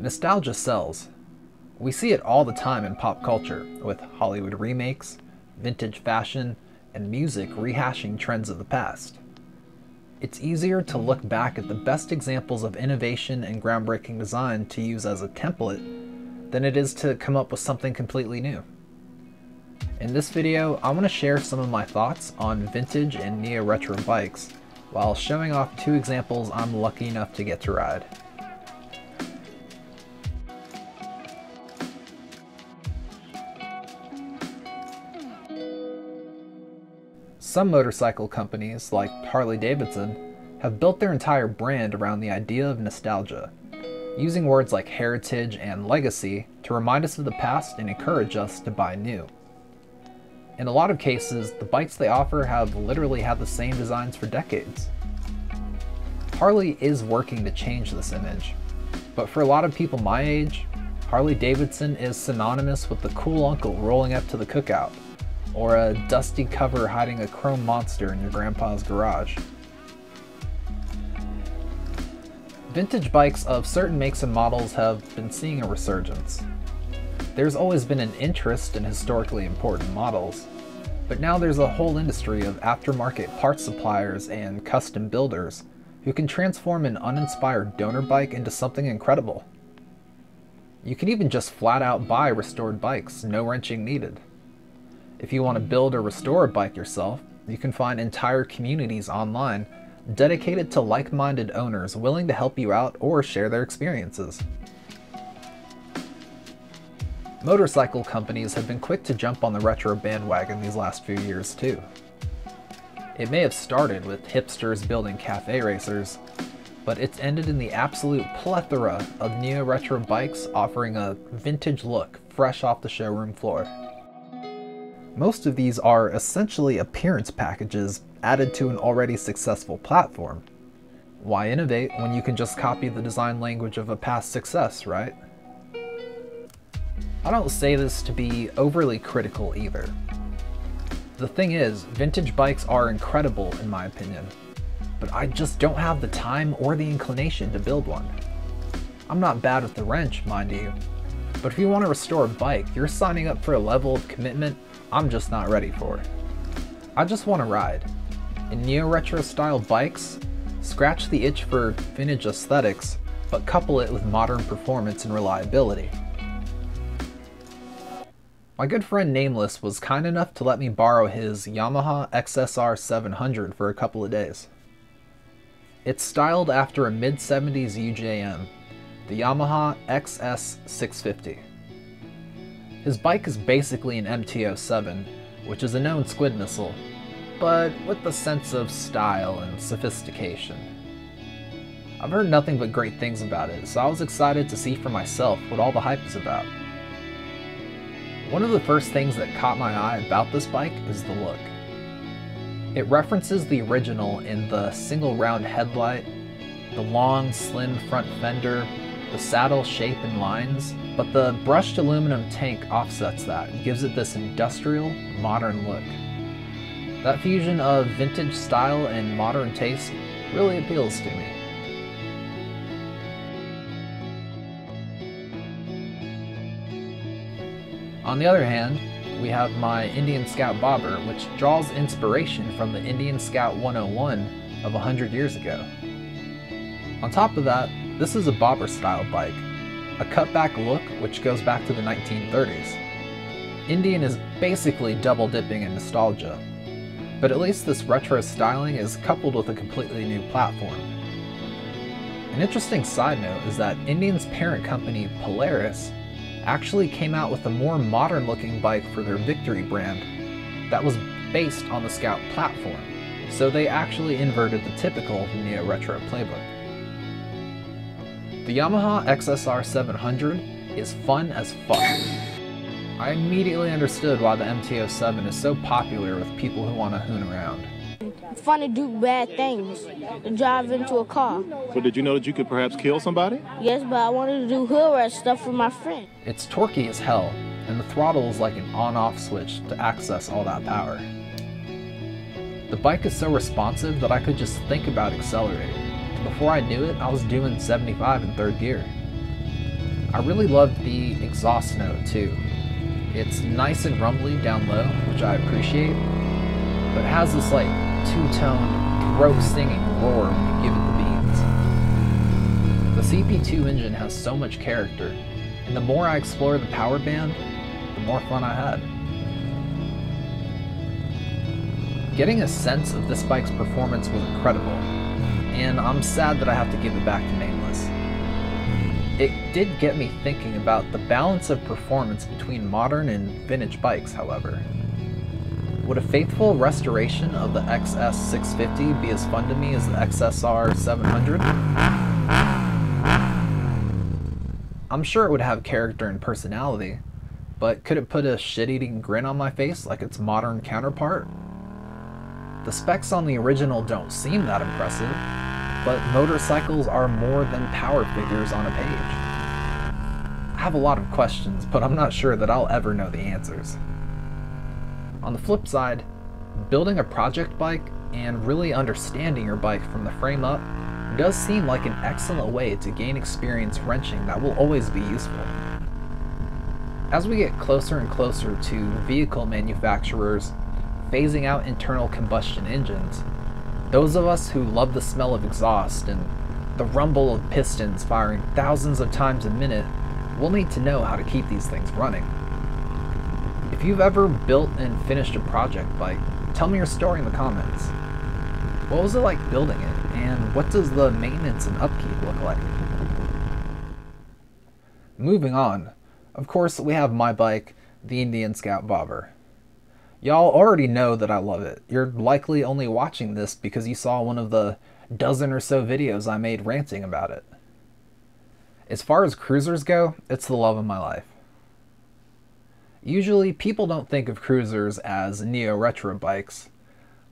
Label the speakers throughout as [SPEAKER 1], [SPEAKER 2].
[SPEAKER 1] Nostalgia sells. We see it all the time in pop culture, with Hollywood remakes, vintage fashion, and music rehashing trends of the past. It's easier to look back at the best examples of innovation and groundbreaking design to use as a template than it is to come up with something completely new. In this video, I want to share some of my thoughts on vintage and neo-retro bikes, while showing off two examples I'm lucky enough to get to ride. Some motorcycle companies, like Harley-Davidson, have built their entire brand around the idea of nostalgia, using words like heritage and legacy to remind us of the past and encourage us to buy new. In a lot of cases, the bikes they offer have literally had the same designs for decades. Harley is working to change this image, but for a lot of people my age, Harley-Davidson is synonymous with the cool uncle rolling up to the cookout, or a dusty cover hiding a chrome monster in your grandpa's garage. Vintage bikes of certain makes and models have been seeing a resurgence. There's always been an interest in historically important models, but now there's a whole industry of aftermarket parts suppliers and custom builders who can transform an uninspired donor bike into something incredible. You can even just flat out buy restored bikes, no wrenching needed. If you want to build or restore a bike yourself, you can find entire communities online dedicated to like-minded owners willing to help you out or share their experiences. Motorcycle companies have been quick to jump on the retro bandwagon these last few years too. It may have started with hipsters building cafe racers, but it's ended in the absolute plethora of neo-retro bikes offering a vintage look fresh off the showroom floor. Most of these are essentially appearance packages added to an already successful platform. Why innovate when you can just copy the design language of a past success, right? I don't say this to be overly critical either. The thing is, vintage bikes are incredible in my opinion, but I just don't have the time or the inclination to build one. I'm not bad with the wrench, mind you, but if you want to restore a bike, you're signing up for a level of commitment I'm just not ready for. I just want to ride. In neo-retro style bikes, scratch the itch for vintage aesthetics, but couple it with modern performance and reliability. My good friend Nameless was kind enough to let me borrow his Yamaha XSR700 for a couple of days. It's styled after a mid-70s UJM, the Yamaha XSR700. His bike is basically an MT-07, which is a known squid missile, but with a sense of style and sophistication. I've heard nothing but great things about it, so I was excited to see for myself what all the hype is about. One of the first things that caught my eye about this bike is the look. It references the original in the single round headlight, the long, slim front fender, the saddle shape and lines, but the brushed aluminum tank offsets that and gives it this industrial, modern look. That fusion of vintage style and modern taste really appeals to me. On the other hand, we have my Indian Scout Bobber, which draws inspiration from the Indian Scout 101 of 100 years ago. On top of that, this is a bobber style bike, a cutback look which goes back to the 1930s. Indian is basically double dipping in nostalgia, but at least this retro styling is coupled with a completely new platform. An interesting side note is that Indian's parent company, Polaris, actually came out with a more modern looking bike for their Victory brand that was based on the Scout platform, so they actually inverted the typical neo-retro playbook. The Yamaha XSR700 is fun as fuck. I immediately understood why the MT-07 is so popular with people who want to hoon around.
[SPEAKER 2] It's fun to do bad things, to drive into a car.
[SPEAKER 3] So did you know that you could perhaps kill somebody?
[SPEAKER 2] Yes, but I wanted to do hood rat stuff for my friend.
[SPEAKER 1] It's torquey as hell, and the throttle is like an on-off switch to access all that power. The bike is so responsive that I could just think about accelerating. Before I knew it, I was doing 75 in third gear. I really loved the exhaust note too. It's nice and rumbly down low, which I appreciate, but it has this like two-tone, throat-stinging roar when you give it the beans. The CP2 engine has so much character, and the more I explore the power band, the more fun I had. Getting a sense of this bike's performance was incredible, and I'm sad that I have to give it back to Nameless. It did get me thinking about the balance of performance between modern and vintage bikes, however. Would a faithful restoration of the XS650 be as fun to me as the XSR700? I'm sure it would have character and personality, but could it put a shit-eating grin on my face like its modern counterpart? The specs on the original don't seem that impressive, but motorcycles are more than power figures on a page. I have a lot of questions, but I'm not sure that I'll ever know the answers. On the flip side, building a project bike and really understanding your bike from the frame up does seem like an excellent way to gain experience wrenching that will always be useful. As we get closer and closer to vehicle manufacturers phasing out internal combustion engines, those of us who love the smell of exhaust and the rumble of pistons firing thousands of times a minute will need to know how to keep these things running. If you've ever built and finished a project bike, tell me your story in the comments. What was it like building it, and what does the maintenance and upkeep look like? Moving on, of course we have my bike, the Indian Scout Bobber. Y'all already know that I love it. You're likely only watching this because you saw one of the dozen or so videos I made ranting about it. As far as cruisers go, it's the love of my life. Usually people don't think of cruisers as neo-retro bikes,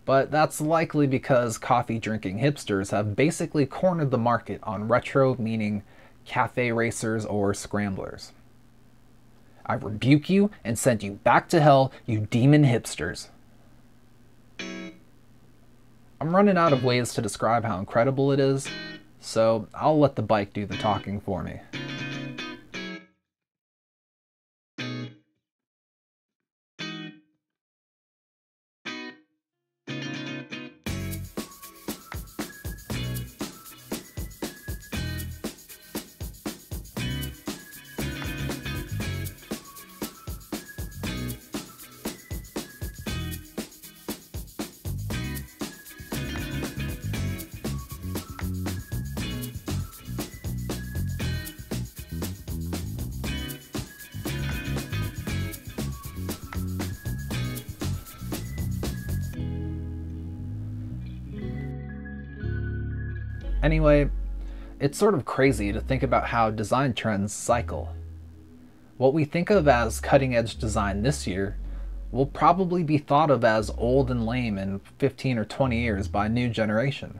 [SPEAKER 1] but that's likely because coffee-drinking hipsters have basically cornered the market on retro, meaning cafe racers or scramblers. I rebuke you and send you back to hell, you demon hipsters. I'm running out of ways to describe how incredible it is, so I'll let the bike do the talking for me. Anyway, it's sort of crazy to think about how design trends cycle. What we think of as cutting-edge design this year will probably be thought of as old and lame in 15 or 20 years by a new generation.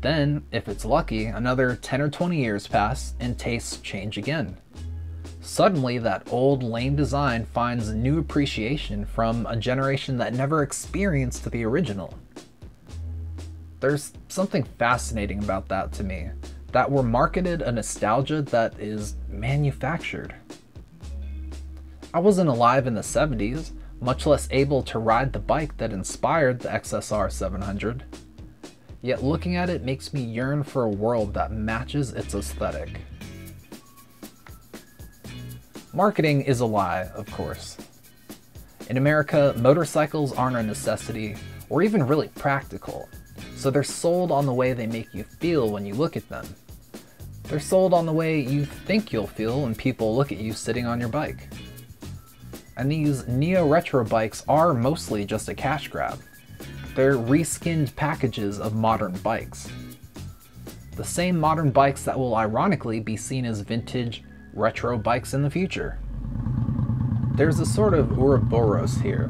[SPEAKER 1] Then, if it's lucky, another 10 or 20 years pass and tastes change again. Suddenly, that old, lame design finds new appreciation from a generation that never experienced the original. There's something fascinating about that to me, that we're marketed a nostalgia that is manufactured. I wasn't alive in the 70s, much less able to ride the bike that inspired the XSR700, yet looking at it makes me yearn for a world that matches its aesthetic. Marketing is a lie, of course. In America, motorcycles aren't a necessity or even really practical. So they're sold on the way they make you feel when you look at them. They're sold on the way you think you'll feel when people look at you sitting on your bike. And these neo-retro bikes are mostly just a cash grab. They're reskinned packages of modern bikes. The same modern bikes that will ironically be seen as vintage, retro bikes in the future. There's a sort of Ouroboros here,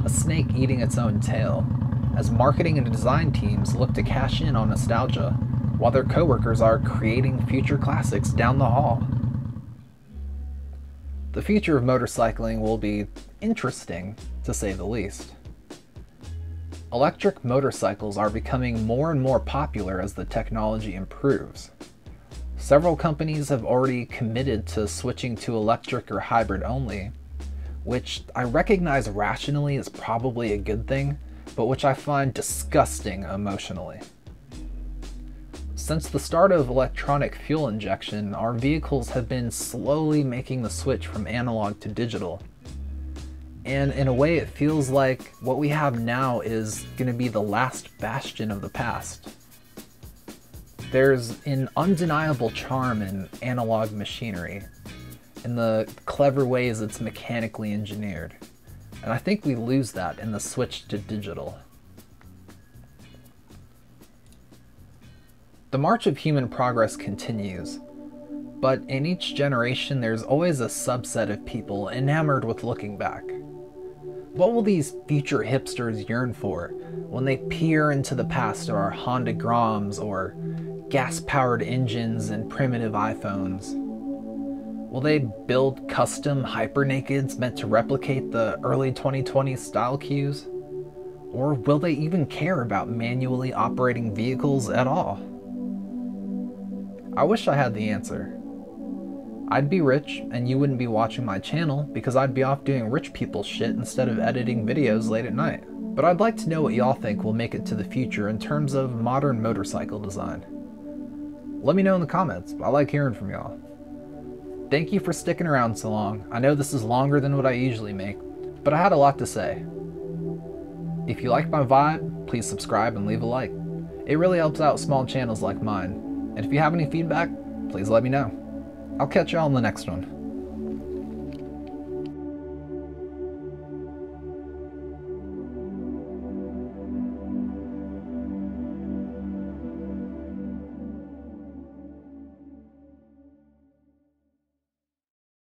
[SPEAKER 1] a snake eating its own tail, as marketing and design teams look to cash in on nostalgia, while their coworkers are creating future classics down the hall. The future of motorcycling will be interesting, to say the least. Electric motorcycles are becoming more and more popular as the technology improves. Several companies have already committed to switching to electric or hybrid only, which I recognize rationally is probably a good thing, but which I find disgusting emotionally. Since the start of electronic fuel injection, our vehicles have been slowly making the switch from analog to digital. And in a way, it feels like what we have now is going to be the last bastion of the past. There's an undeniable charm in analog machinery, in the clever ways it's mechanically engineered. And I think we lose that in the switch to digital. The march of human progress continues, but in each generation there's always a subset of people enamored with looking back. What will these future hipsters yearn for when they peer into the past of our Honda Groms or gas-powered engines and primitive iPhones? Will they build custom hyper-nakeds meant to replicate the early 2020s style cues? Or will they even care about manually operating vehicles at all? I wish I had the answer. I'd be rich and you wouldn't be watching my channel because I'd be off doing rich people shit instead of editing videos late at night. But I'd like to know what y'all think will make it to the future in terms of modern motorcycle design. Let me know in the comments. I like hearing from y'all. Thank you for sticking around so long. I know this is longer than what I usually make, but I had a lot to say. If you like my vibe, please subscribe and leave a like. It really helps out small channels like mine. And if you have any feedback, please let me know. I'll catch y'all in the next one.